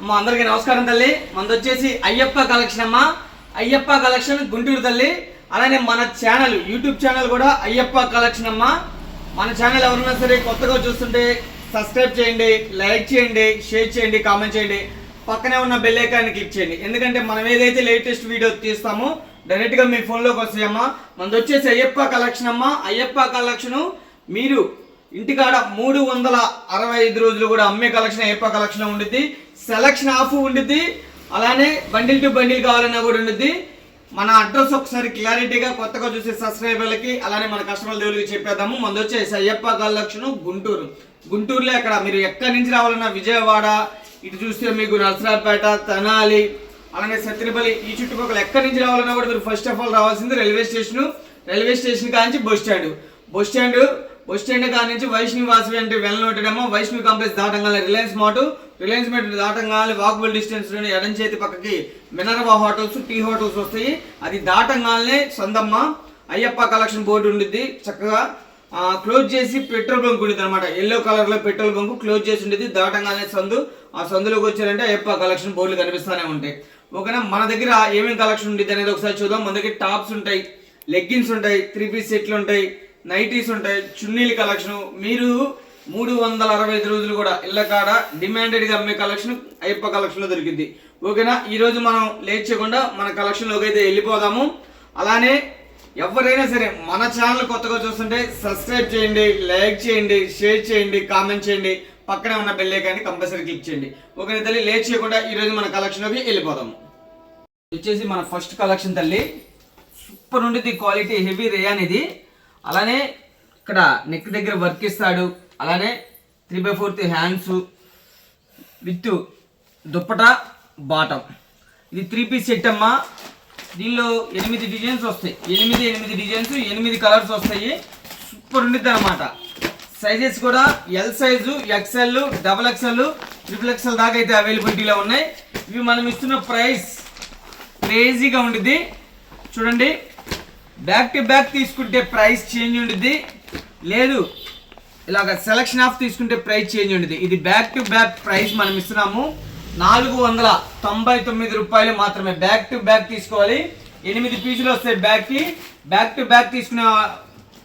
మా అందరికీ నమస్కారం తల్లి. మనది వచ్చేసి అయ్యప్ప కలెక్షన్ అమ్మా. అయ్యప్ప కలెక్షన్ గుంటూరు తల్లి. అలానే మన ఛానల్ యూట్యూబ్ ఛానల్ కూడా అయ్యప్ప కలెక్షన్ అమ్మా. మన ఛానల్ ఎవరైనా సరే కొత్తగా చూస్తుంటే సబ్స్క్రైబ్ చేయండి, లైక్ చేయండి, షేర్ చేయండి, కామెంట్ చేయండి, పక్కనే ఉన్న బెల్ ఐకాన్ని క్లిక్ చేయండి. ఎందుకంటే మనం ఏదైతే లేటెస్ట్ వీడియో తీస్తామో డైరెక్ట్గా మీ ఫోన్లోకి వస్తాయమ్మా. మనది వచ్చేసి అయ్యప్ప కలెక్షన్ అమ్మా. అయ్యప్ప కలెక్షన్ మీరు ఇంటికాడ 365 రోజులు కూడా అమ్మే కలెక్షన్ అయ్యప్ప కలెక్షన్ ఉండిద్ది. సెలక్షన్ ఆఫ్ ఉండిద్ది. అలానే బండిల్ టు బండిల్ కావాలన్నా కూడా ఉండిద్ది. మన అడ్రస్ ఒకసారి క్లారిటీగా కొత్తగా చూసే సబ్స్క్రైబర్లకి అలానే మన కస్టమర్ దేవులకి చెప్పేద్దాము. మనది వచ్చేసి అయ్యప్ప కలెక్షన్ గుంటూరు. గుంటూరులో అక్కడ మీరు ఎక్కడి నుంచి రావాలన్నా విజయవాడ, ఇటు చూస్తే మీకు నర్సరాపేట, తెనాలి, అలానే సత్తినపల్లి, ఈ చుట్టుపక్కల ఎక్కడి నుంచి రావాలన్నా కూడా మీరు ఫస్ట్ ఆఫ్ ఆల్ రావాల్సింది రైల్వే స్టేషన్ కాంచి బస్ స్టాండ్ కాడ నుంచి వైష్ణవి వాసవి అంటే వెళ్ళనోటేమో వైష్ణవి కాంప్లెక్స్ దాటంగానే రిలయన్స్ మార్ట్ దాటంగానే వాకబుల్ డిస్టెన్స్ లోని ఎడం చేతి పక్కకి మినర్వా హోటల్స్, టీ హోటల్స్ వస్తాయి. అది దాటంగానే సందమ్మ అయ్యప్ప కలెక్షన్ బోర్డు ఉండిద్ది. చక్కగా క్లోజ్ చేసి పెట్రోల్ బంక్ ఉండేది అనమాట. ఎల్లో కలర్ లో పెట్రోల్ బంక్ క్లోజ్ చేసి ఉండేది. దాటంగానే సందు. ఆ సందులోకి వచ్చారంటే అయ్యప్ప కలెక్షన్ బోర్డులు కనిపిస్తూనే ఉంటాయి. ఓకేనా? మన దగ్గర ఏమేమి కలెక్షన్ ఉండేది అనేది ఒకసారి చూద్దాం. మన దగ్గర టాప్స్ ఉంటాయి, లెగ్గిన్స్ ఉంటాయి, 3 పీస్ సెట్లు ఉంటాయి, నైటీస్ ఉంటాయి, చున్నీల కలెక్షన్. మీరు 365 రోజులు కూడా ఇళ్ళ కాడ డిమాండెడ్ గా అమ్మే కలెక్షన్ అయ్యప్ప కలెక్షన్ లో దొరికింది. ఓకేనా? ఈ రోజు మనం లేట్ చేయకుండా మన కలెక్షన్ లోకి అయితే వెళ్ళిపోదాము. అలానే ఎవరైనా సరే మన ఛానల్ కొత్తగా చూస్తుంటే సబ్స్క్రైబ్ చేయండి, లైక్ చేయండి, షేర్ చేయండి, కామెంట్ చేయండి, పక్కనే ఉన్న బెల్ ఐకాన్ని కంపల్సరీ క్లిక్ చేయండి. ఓకేనా తల్లి? లేట్ చేయకుండా ఈ రోజు మన కలెక్షన్ లోకి వెళ్ళిపోదాము. వచ్చేసి మన ఫస్ట్ కలెక్షన్ తల్లి. సూపర్ ఉండేది క్వాలిటీ, హెవీ రేయాన్ ఇది. అలానే ఇక్కడ నెక్ దగ్గర వర్క్ ఇస్తాడు. అలానే 3/4 హ్యాండ్స్ విత్ దుప్పట బాటం. ఇది 3 పీస్ సెట్ అమ్మా. దీనిలో 8 డిజైన్స్ వస్తాయి. 8 డిజైన్స్, 8 కలర్స్ వస్తాయి. సూపర్ ఉండిద్ది అనమాట. సైజెస్ కూడా L size, XL, XXL, XXL దాకా అయితే అవైలబిలిటీలో ఉన్నాయి. ఇవి మనం ఇస్తున్న ప్రైస్ క్రేజీగా ఉండిద్ది. చూడండి, బ్యాక్ టు బ్యాక్ తీసుకుంటే ప్రైస్ చేంజ్ ఉండిద్ది. లేదు ఇలాగ సెలక్షన్ ఆఫ్ తీసుకుంటే ప్రైస్ చేంజ్ ఉండిద్ది. ఇది బ్యాక్ టు బ్యాక్ ప్రైస్ మనం ఇస్తున్నాము 499 రూపాయలు మాత్రమే. బ్యాక్ టు బ్యాక్ తీసుకోవాలి. 8 పీసులు వస్తాయి బ్యాక్ టు బ్యాక్ తీసుకునే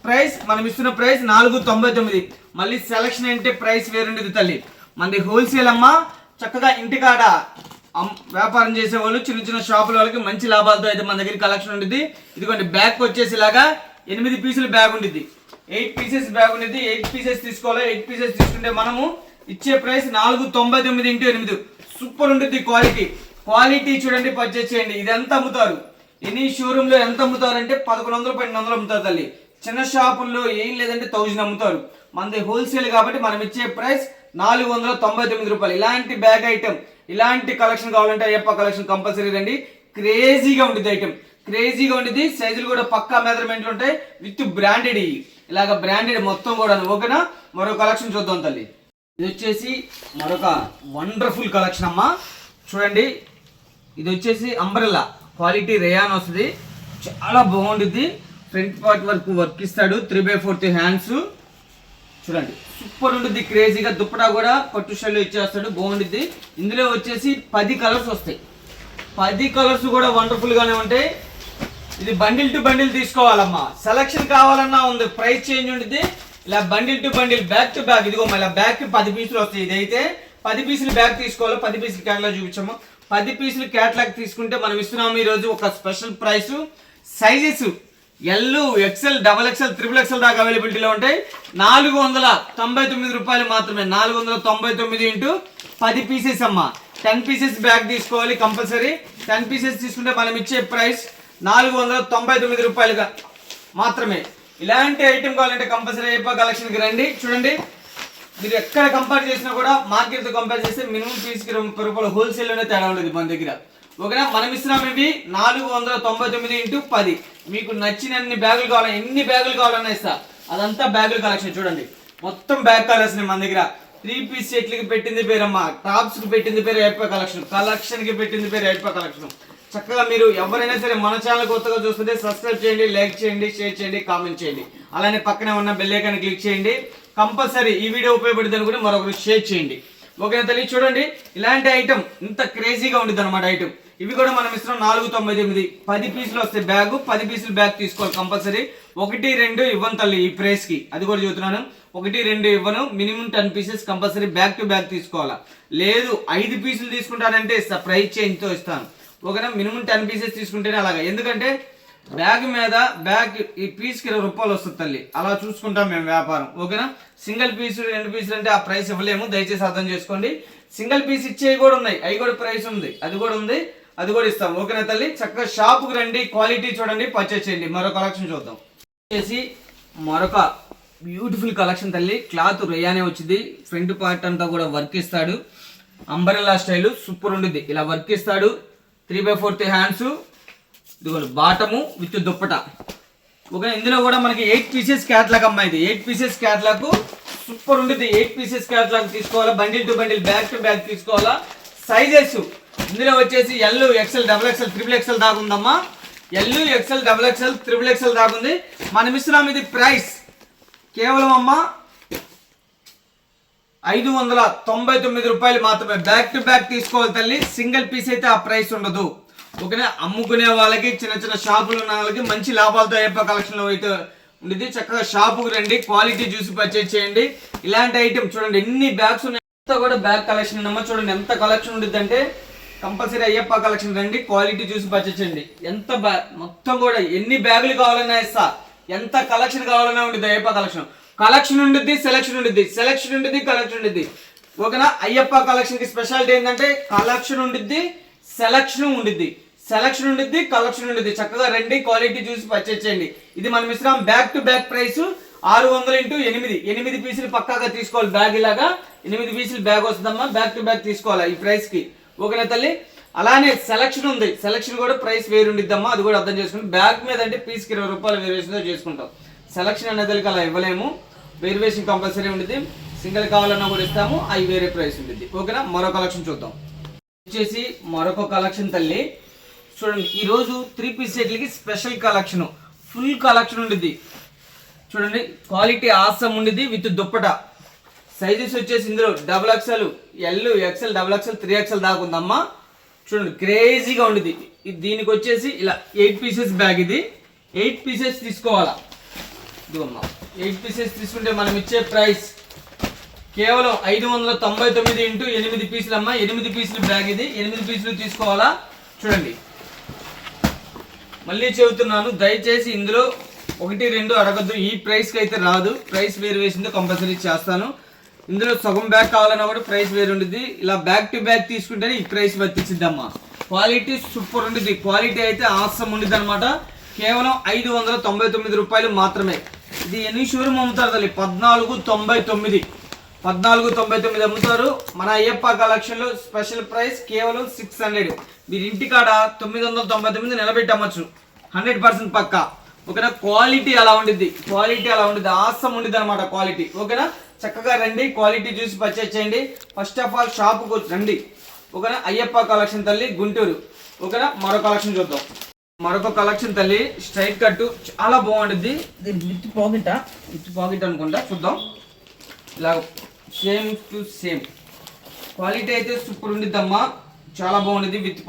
ప్రైస్ మనం ఇస్తున్న ప్రైస్ 499. మళ్ళీ సెలక్షన్ అంటే ప్రైస్ వేరుండేది తల్లి. మనది హోల్సేల్ అమ్మా. చక్కగా ఇంటికాడ వ్యాపారం చేసే వాళ్ళు, చిన్న చిన్న షాపుల వాళ్ళకి మంచి లాభాలతో అయితే మన దగ్గర కలెక్షన్ ఉంటుంది. ఇదిగోండి, బ్యాగ్ వచ్చేసి ఇలాగా 8 పీసులు బ్యాగ్ ఉంటుంది. 8 పీసెస్ బ్యాగ్ ఉంటుంది. 8 పీసెస్ తీసుకోవాలి. 8 పీసెస్ తీసుకుంటే మనము ఇచ్చే ప్రైస్ 499 × 8. సూపర్ ఉంటుంది క్వాలిటీ చూడండి, పర్చేస్ చేయండి. ఇది ఎంత అమ్ముతారు? ఎనీ షోరూమ్ లో ఎంత అమ్ముతారు అంటే 1100, 1200 అమ్ముతారు తల్లి. చిన్న షాపుల్లో ఏం లేదంటే 1000 అమ్ముతారు. మనది హోల్సేల్ కాబట్టి మనం ఇచ్చే ప్రైస్ 499 రూపాయలు. ఇలాంటి బ్యాగ్ ఐటమ్, ఇలాంటి కలెక్షన్ కావాలంటే అయ్యప్ప కలెక్షన్ కంపల్సరీ రండి. క్రేజీగా ఉంటుంది ఐటమ్, క్రేజీగా ఉంటుంది. సైజులు కూడా పక్కా మెజర్మెంట్లు ఉంటాయి. విత్ బ్రాండెడ్, ఇలాగ బ్రాండెడ్ మొత్తం కూడా. ఓకేనా? మరో కలెక్షన్ చూద్దాం తల్లి. ఇది వచ్చేసి మరొక వండర్ఫుల్ కలెక్షన్ అమ్మా. చూడండి, ఇది వచ్చేసి అంబ్రెల్లా క్వాలిటీ రేయాన్ వస్తుంది. చాలా బాగుంటుంది. ఫ్రంట్ పార్ట్ వరకు వర్క్ ఇస్తాడు. 3/4 హ్యాండ్స్. చూడండి, సూపర్ ఉంటుంది క్రేజీగా. దుప్పటా కూడా పట్టు షెల్లో ఇచ్చేస్తాడు. బాగుంటుంది. ఇందులో వచ్చేసి 10 కలర్స్ వస్తాయి. 10 కలర్స్ కూడా వండర్ఫుల్ గానే ఉంటాయి. ఇది బండిల్ టు బండిల్ తీసుకోవాలమ్మా. సెలక్షన్ కావాలన్నా ఉంది, ప్రైస్ చేంజ్ ఉంటుంది. ఇలా bundle to bundle, back to back. ఇదిగో మళ్ళీ బ్యాక్ 10 పీసులు వస్తాయి. ఇదైతే 10 పీసులు బ్యాగ్ తీసుకోవాలి. 10 పీసులు క్యాటలాగ్ చూపించాము. 10 పీసులు క్యాటలాగ్ తీసుకుంటే మనం ఇస్తున్నాము ఈరోజు ఒక special price. Sizes L, XXL, XXL, XXL దాకా అవైలబిలిటీలో ఉంటాయి. 499 రూపాయలు మాత్రమే. 499 × 10 పీసెస్ అమ్మా. 10 పీసెస్ బ్యాగ్ తీసుకోవాలి కంపల్సరీ. 10 పీసెస్ తీసుకుంటే మనం ఇచ్చే ప్రైస్ 499 రూపాయలుగా మాత్రమే. ఇలాంటి ఐటమ్ కావాలంటే కంపల్సరీ అయ్యప్ప కలెక్షన్కి రండి. చూడండి, మీరు ఎక్కడ కంపేర్ చేసినా కూడా మార్కెట్తో కంపేర్ చేస్తే మినిమం పీస్కి 30 రూపాయలు హోల్సేల్లోనే తేడా ఉంటుంది మన దగ్గర. ఓకేనా? మనం ఇస్తున్నాం ఇవి 499 × 10. మీకు నచ్చినన్ని బ్యాగులు కావాలా, ఎన్ని బ్యాగులు కావాలన్నా ఇస్తా. అదంతా బ్యాగుల కలెక్షన్. చూడండి, మొత్తం బ్యాగ్ కలర్స్ మన దగ్గర. 3 పీస్ సెట్లకి పెట్టింది పేరమ్మా. టాప్స్ కి పెట్టింది పేరు అయ్యప్ప కలెక్షన్ కి పెట్టింది పేరు అయ్యప్ప కలెక్షన్. చక్కగా మీరు ఎవరైనా సరే మన ఛానల్ కొత్తగా చూస్తుంటే సబ్స్క్రైబ్ చేయండి, లైక్ చేయండి, షేర్ చేయండి, కామెంట్ చేయండి. అలానే పక్కనే ఉన్న బెల్ ఐకాన్ క్లిక్ చేయండి. కంపల్సరీ ఈ వీడియో ఉపయోగపడుతుంది అనుకుంటే మరొకరు షేర్ చేయండి. ఓకే తల్లి, చూడండి ఇలాంటి ఐటమ్ ఇంత క్రేజీగా ఉంటుంది అనమాట ఐటమ్. ఇవి కూడా మనం ఇస్తున్నాం 499, 10 పీసులు వస్తాయి బ్యాగ్. 10 పీసులు బ్యాగ్ తీసుకోవాలి కంపల్సరీ. 1, 2 ఇవ్వను తల్లి ఈ ప్రైస్ కి, అది కూడా చెబుతున్నాను. 1, 2 ఇవ్వను, minimum 10 pieces compulsory bag to bag తీసుకోవాలా. లేదు 5 పీసులు తీసుకుంటానంటే ప్రైస్ చేంజ్ తో ఇస్తాను. ఓకేనా, మినిమం 10 పీసెస్ తీసుకుంటేనే అలాగా. ఎందుకంటే బ్యాగ్ మీద బ్యాగ్ ఈ పీస్ కి 20 రూపాయలు వస్తుంది తల్లి, అలా చూసుకుంటాం మేము వ్యాపారం. ఓకేనా, సింగిల్ పీసు 2 పీసులు అంటే ఆ ప్రైస్ ఇవ్వలేము, దయచేసి అర్థం చేసుకోండి. సింగిల్ పీస్ ఇచ్చేవి కూడా ఉన్నాయి, అవి కూడా ప్రైస్ ఉంది, అది కూడా ఉంది, అది కూడా ఇస్తాం. ఓకేనా తల్లి, చక్కగా షాపుకి రండి, క్వాలిటీ చూడండి, పర్చేస్ చేయండి. మరో కలెక్షన్ చూద్దాం. వచ్చేసి మరొక బ్యూటిఫుల్ కలెక్షన్ తల్లి. క్లాత్ రేయానే వచ్చింది, ఫ్రంట్ పార్ట్ అంతా కూడా వర్క్ ఇస్తాడు, అంబరెల్లా స్టైల్ సూపర్ ఉండిద్ది. ఇలా వర్క్ ఇస్తాడు, 3/4 హ్యాండ్స్, ఇదిగోండి బాటము విత్ దుప్పట. ఓకే, ఇందులో కూడా మనకి 8 పీసెస్ క్యాట్లాగ్ అమ్మా. ఇది 8 పీసెస్ క్యాట్లాగ్ సూపర్ ఉంటుంది. 8 పీసెస్ క్యాట్లాగ్ తీసుకోవాలా, bundle to bundle, bag to bag తీసుకోవాలా. సైజెస్ ఇందులో వచ్చేసి ఎల్, ఎక్స్ఎల్, XXL, XXL దాకా ఉందమ్మా. ఎల్, XXL, XXL దాకా ఉంది. మనం ఇస్తున్నాం ఇది ప్రైస్ కేవలం అమ్మా 599 రూపాయలు మాత్రమే. బ్యాక్ టు బ్యాక్ తీసుకోవాలి తల్లి, సింగిల్ పీస్ అయితే ఆ ప్రైస్ ఉండదు. ఓకేనా, అమ్ముకునే వాళ్ళకి, చిన్న చిన్న షాపులు ఉన్న వాళ్ళకి మంచి లాభాలతో అయ్యప్ప కలెక్షన్ లో అయితే ఉండేది. చక్కగా షాపుకు రండి, క్వాలిటీ చూసి పర్చేజ్ చేయండి. ఇలాంటి ఐటమ్ చూడండి ఎన్ని బ్యాగ్స్ ఉన్నాయి, ఎంత కూడా బ్యాగ్ కలెక్షన్ ఉందమ్మా. చూడండి ఎంత కలెక్షన్ ఉంటుంది అంటే కంపల్సరీ అయ్యప్ప కలెక్షన్ రండి, క్వాలిటీ చూసి పర్చేజ్ చేయండి. ఎంత మొత్తం కూడా ఎన్ని బ్యాగులు కావాలన్నా ఇస్తా, ఎంత కలెక్షన్ కావాలన్నా ఉంటుంది అయ్యప్ప కలెక్షన్. కలెక్షన్ ఉండిద్ది, సెలెక్షన్ ఉండిద్ది, సెలెక్షన్ ఉండిద్ది, కలెక్షన్ ఉండిద్ది. ఓకేనా, అయ్యప్ప కలెక్షన్ కి స్పెషాలిటీ ఏంటంటే కలెక్షన్ ఉండిద్ది, సెలెక్షన్ ఉండిద్ది, సెలక్షన్ ఉండిద్ది, కలెక్షన్ ఉండిద్ది. చక్కగా రండి, క్వాలిటీ చూసి పర్చేజ్ చేయండి. ఇది మనం ఇస్తున్నాం బ్యాక్ టు బ్యాక్ ప్రైస్ 600 × 8 పీసులు పక్కాగా తీసుకోవాలి. బ్యాగ్ ఇలాగా 8 పీసులు బ్యాగ్ వస్తుందమ్మా, బ్యాక్ టు బ్యాక్ తీసుకోవాలి ఈ ప్రైస్ కి. ఓకేనా తల్లి, అలానే సెలక్షన్ ఉంది, సెలక్షన్ కూడా ప్రైస్ వేరు ఉండిద్దమ్మా, అది కూడా అర్థం చేసుకుంటాం. బ్యాగ్ మీద అంటే పీస్కి 20 రూపాయలు వేరియేషన్ చేసుకుంటాం. సెలక్షన్ అనేది అలా ఇవ్వలేము, వేరియేషన్ కంపల్సరీ ఉండిద్ది. సింగిల్ కావాలన్నా కూడా ఇస్తాము, అవి వేరే ప్రైస్ ఉండిద్ది. ఓకేనా, మరో కలెక్షన్ చూద్దాం. వచ్చేసి మరొక కలెక్షన్ తల్లి. చూడండి ఈరోజు 3 పీస్ సెట్లకి స్పెషల్ కలెక్షన్, ఫుల్ కలెక్షన్ ఉండిద్ది. చూడండి క్వాలిటీ ఆసమ్ ఉండిద్ది విత్ దుప్పట. సైజెస్ వచ్చేసి ఇందులో XXL, L, XXL, XXL, 3XL దాకా ఉందమ్మా. చూడండి క్రేజీగా ఉండిద్ది. దీనికి వచ్చేసి ఇలా 8 పీసెస్ బ్యాగ్. ఇది 8 పీసెస్ తీసుకోవాలా. ఇదిగమ్మా 8 పీసెస్ తీసుకుంటే మనం ఇచ్చే ప్రైస్ కేవలం 599 × 8 పీసులు అమ్మా. 8 పీసులు బ్యాగ్ ఇది, 8 పీసులు తీసుకోవాలా. చూడండి మళ్ళీ చెబుతున్నాను, దయచేసి ఇందులో 1, 2 అడగద్దు, ఈ ప్రైస్కి అయితే రాదు. ప్రైస్ వేరు వేసిందో కంపల్సరీ చేస్తాను. ఇందులో సగం బ్యాగ్ కావాలన్నా కూడా ప్రైస్ వేరు ఉంటుంది. ఇలా బ్యాక్ టు బ్యాక్ తీసుకుంటేనే ఈ ప్రైస్ వర్తించిద్దమ్మా. క్వాలిటీ సూపర్ ఉంటుంది, క్వాలిటీ అయితే ఆసమ్ ఉండిద్ది అనమాట. కేవలం 599 రూపాయలు మాత్రమే. ఇది ఎన్ని షోరూమ్ అమ్ముతారు తల్లి, 1499 అమ్ముతారు. మన అయ్యప్ప కలెక్షన్ లో స్పెషల్ ప్రైస్ కేవలం 600. మీరు ఇంటికాడ 999 నిలబెట్టి అమ్మచ్చు, 100% పక్కా. ఓకేనా, క్వాలిటీ అలా ఉండిద్ది, క్వాలిటీ అలా ఉండిద్ది, ఆసం ఉండిద్ది అనమాట క్వాలిటీ. ఓకేనా, చక్కగా రండి, క్వాలిటీ చూసి పర్చేజ్ చేయండి. ఫస్ట్ ఆఫ్ ఆల్ షాపుకు రండి. ఓకేనా, అయ్యప్ప కలెక్షన్ తల్లి గుంటూరు. ఓకేనా, మరో కలెక్షన్ చూద్దాం. మరొక కలెక్షన్ తల్లి స్ట్రైట్ కట్, చాలా బాగుంటుంది. విత్ పాకెట్ అనుకుంటా, చూద్దాం. ఇలా సేమ్ టు సేమ్ క్వాలిటీ అయితే సూపర్ ఉండిద్దమ్మా, చాలా బాగుంటుంది. విత్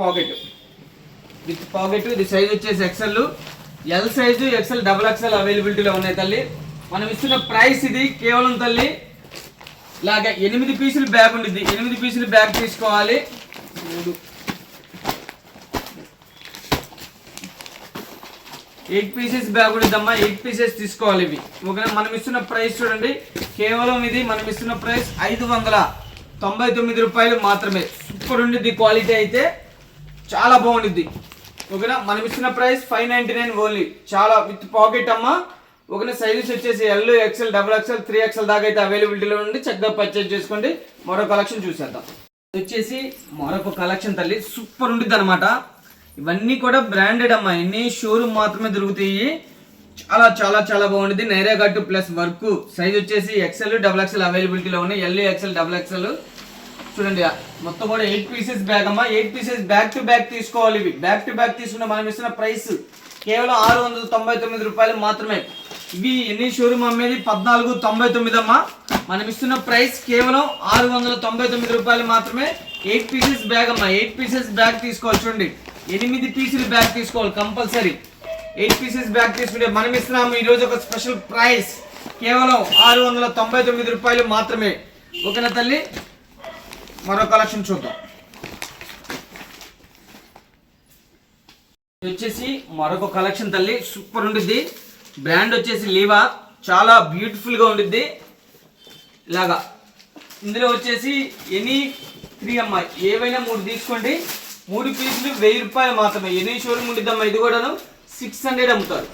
పాకెట్, ఇది సైజ్ వచ్చేసి XL, L size, XL, XXL అవైలబిలిటీలో ఉన్నాయి తల్లి. మనం ఇస్తున్న ప్రైస్ ఇది కేవలం తల్లి ఇలాగ 8 పీసులు బ్యాగ్ ఉండిద్ది. 8 పీసులు బ్యాగ్ తీసుకోవాలి. 8 పీసెస్ బ్యాగ్ ఉండిద్దమ్మా, 8 పీసెస్ తీసుకోవాలి ఇవి. ఓకేనా, మనం ఇస్తున్న ప్రైస్ చూడండి, కేవలం ఇది మనం ఇస్తున్న ప్రైస్ 599 రూపాయలు మాత్రమే. సూపర్ ఉండిద్ది, క్వాలిటీ అయితే చాలా బాగుండిద్ది. ఓకేనా, మనం ఇస్తున్న ప్రైస్ 599 ఓన్లీ, చాలా విత్ పాకెట్ అమ్మా. ఓకేనా, సైజెస్ వచ్చేసి ఎల్, XL, XXL, 3XL దాకా అయితే అవైలబిలిటీలో ఉండి చక్కగా పర్చేజ్ చేసుకోండి. మరో కలెక్షన్ చూసేద్దాం. వచ్చేసి మరొక కలెక్షన్ తల్లి సూపర్ ఉండిద్ది అనమాట. ఇవన్నీ కూడా బ్రాండెడ్ అమ్మా, ఇన్ని షోరూమ్ మాత్రమే దొరుకుతాయి. చాలా చాలా చాలా బాగుంటుంది. నైరా గట్టు ప్లస్ వర్క్. సైజ్ వచ్చేసి XL, XXL అవైలబిలిటీలో ఉన్నాయి. L, XL, XXL. చూడండి మొత్తం కూడా 8 పీసెస్ బ్యాగ్ అమ్మా. 8 పీసెస్ బ్యాక్ టు బ్యాక్ తీసుకోవాలి. ఇవి బ్యాక్ టు బ్యాక్ తీసుకున్న మనం ఇస్తున్న ప్రైస్ కేవలం 699 రూపాయలు మాత్రమే. ఇవి ఎన్ని షోరూమ్ అమ్మేది 1499 అమ్మా. మనం ఇస్తున్న ప్రైస్ కేవలం 699 రూపాయలు మాత్రమే. 8 పీసెస్ బ్యాగ్ అమ్మా. 8 పీసెస్ బ్యాగ్ తీసుకోవాలి. చూడండి 8 పీసులు బ్యాగ్ తీసుకోవాలి కంపల్సరీ. 8 పీసెస్ బ్యాగ్ తీసుకుంటే మనం ఇస్తున్నాము ఈరోజు ఒక స్పెషల్ ప్రైస్ కేవలం 699 రూపాయలు మాత్రమే. ఓకేనా తల్లి, మరో కలెక్షన్ చూద్దాం. ఇది వచ్చేసి మరొక కలెక్షన్ తల్లి, సూపర్ ఉండిద్ది. బ్రాండ్ వచ్చేసి లీవా, చాలా బ్యూటిఫుల్ గా ఉండిద్ది. ఇలాగా ఇందులో వచ్చేసి ఎనీ 3 అమ్మా, ఏవైనా 3 తీసుకోండి. 3 పీసులు 1000 రూపాయలు మాత్రమే. ఎనీ షోరూమ్ ఉండిద్దమ్మా. ఇది కూడాను 600 అమ్ముతారు.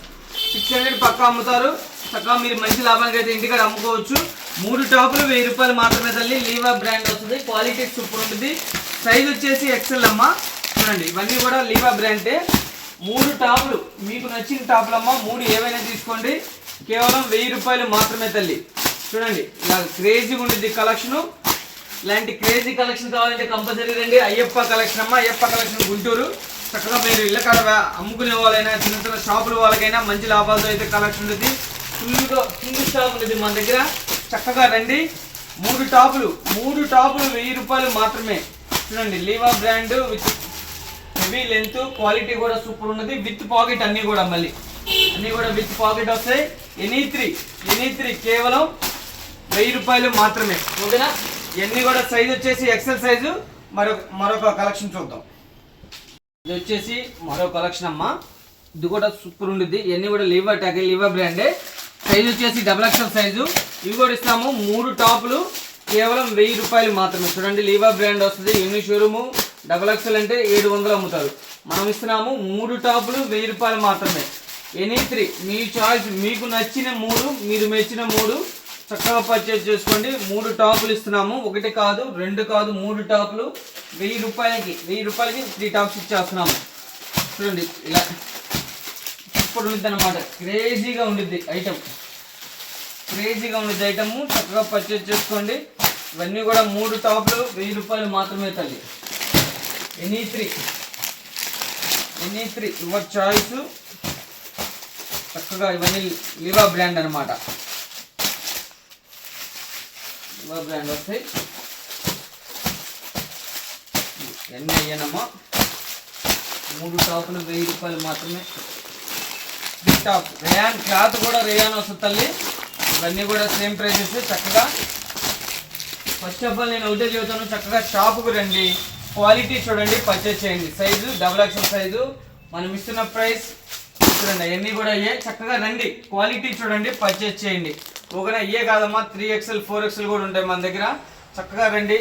600 పక్కా అమ్ముతారు. చక్కగా మీరు మంచి లాభానికి అయితే ఇంటికాడ అమ్ముకోవచ్చు. 3 టాపులు 1000 రూపాయలు మాత్రమే తల్లి. లీవా బ్రాండ్ వస్తుంది. క్వాలిటీ సూపర్ ఉంటుంది. సైజ్ వచ్చేసి ఎక్సెల్ అమ్మా. చూడండి ఇవన్నీ కూడా లీవా బ్రాండే. 3 టాపులు మీకు నచ్చిన టాపులు అమ్మా. 3 ఏవైనా తీసుకోండి. కేవలం 1000 రూపాయలు మాత్రమే తల్లి. చూడండి ఇలా క్రేజీగా ఉంటుంది కలెక్షన్. ఇలాంటి క్రేజీ కలెక్షన్ కావాలంటే కంపల్సరీ రండి. అయ్యప్ప కలెక్షన్ అమ్మా. అయ్యప్ప కలెక్షన్ గుంటూరు. చక్కగా మీరు ఇళ్ళ కాడ అమ్ముకునే వాళ్ళైనా చిన్న చిన్న షాపుల వాళ్ళకైనా మంచి లాభాలతో అయితే కలెక్షన్ ఉంటుంది. ఫుల్ స్టాక్ ఉంటుంది మన దగ్గర. చక్కగా రండి. 3 టాపులు 1000 రూపాయలు మాత్రమే. చూడండి Liva brand with heavy length, quality కూడా సూపర్ ఉన్నది. విత్ పాకెట్ అన్ని కూడా మళ్ళీ అన్ని కూడా విత్ పాకెట్ వస్తాయి. ఎనీ త్రీ కేవలం 1000 రూపాయలు మాత్రమే. ఓకేనా, ఇవన్నీ కూడా సైజ్ వచ్చేసి ఎక్సెల్ సైజు. మరొక కలెక్షన్ చూద్దాం. ఇది వచ్చేసి మరో కలెక్షన్ అమ్మా. ఇది కూడా సూపర్ ఉండిద్ది. ఇవన్నీ కూడా లీవా బ్రాండే. సైజ్ వచ్చేసి XXL సైజు. ఇవి కూడా ఇస్తాము. 3 టాపులు కేవలం 1000 రూపాయలు మాత్రమే. చూడండి లీవా బ్రాండ్ వస్తుంది. యూని షోరూము XXL అంటే 700 అమ్ముతారు. మనం ఇస్తున్నాము 3 టాపులు 1000 రూపాయలు మాత్రమే. ఎనీ 3 మీ చాయిస్, మీకు నచ్చిన 3, మీరు మెచ్చిన 3 చక్కగా పర్చేజ్ చేసుకోండి. 3 టాపులు ఇస్తున్నాము. 1 కాదు 2 కాదు 3 టాపులు 1000 రూపాయలకి 3 టాప్స్ ఇచ్చేస్తున్నాము. చూడండి ఇలా సూపర్ ఉండిద్ది అనమాట. క్రేజీగా ఉండిద్ది ఐటమ్. చక్కగా పర్చేజ్ చేసుకోండి. ఇవన్నీ కూడా 3 టాపులు 1000 రూపాయలు మాత్రమే తల్లి. Any three your choice. చక్కగా ఇవన్నీ లివా బ్రాండ్ అనమాట. లివా బ్రాండ్ వస్తాయి. ఎన్ని అయ్యానమ్మా. 3 టాపులు 1000 రూపాయలు మాత్రమే. టాప్ రేయాన్ క్లాత్ కూడా రేయాన్ వస్తుంది తల్లి. ఇవన్నీ కూడా సేమ్ ప్రైజెస్. చక్కగా ఫస్ట్ ఆఫ్ ఆల్ నేను ఒకటే చెబుతాను, చక్కగా షాపుకు రండి. క్వాలిటీ చూడండి, పర్చేజ్ చేయండి. Size XXL size. మనం ఇస్తున్న ప్రైస్ చూడండి. అవన్నీ కూడా అయ్యే. చక్కగా రండి, క్వాలిటీ చూడండి, పర్చేజ్ చేయండి. ఓకేనా, ఇయే కాదమ్మా 3XL 4XL కూడా ఉంటాయి మన దగ్గర. చక్కగా రండి.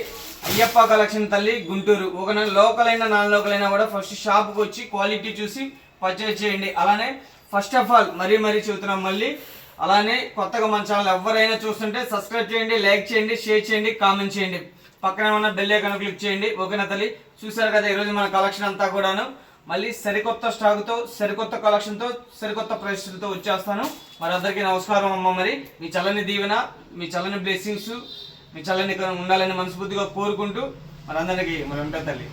అయ్యప్ప కలెక్షన్ తల్లి గుంటూరు. ఓకేనా, లోకల్ అయినా నాన్ లోకల్ అయినా కూడా ఫస్ట్ షాప్కి వచ్చి క్వాలిటీ చూసి పర్చేజ్ చేయండి. అలానే ఫస్ట్ ఆఫ్ ఆల్ మరీ చెబుతున్నాం మళ్ళీ, అలానే కొత్తగా మన ఛానల్ ఎవరైనా చూస్తుంటే సబ్స్క్రైబ్ చేయండి, లైక్ చేయండి, షేర్ చేయండి, కామెంట్ చేయండి. పక్కనే ఉన్న బెల్ ఐకాన్ క్లిక్ చేయండి. ఓకేనా తల్లి, చూసారు కదా ఈరోజు మన కలెక్షన్ అంతా కూడాను. మళ్ళీ సరికొత్త స్టాక్తో, సరికొత్త కలెక్షన్తో, సరికొత్త ప్రైస్లతో వచ్చేస్తాను. మరి అందరికీ నమస్కారం అమ్మ. మరి మీ చల్లని దీవెన, మీ చల్లని బ్లెస్సింగ్స్, మీ చల్లని ఉండాలని మనస్ఫూర్తిగా కోరుకుంటూ మరి అందరికీ మరి ఉంటా తల్లి.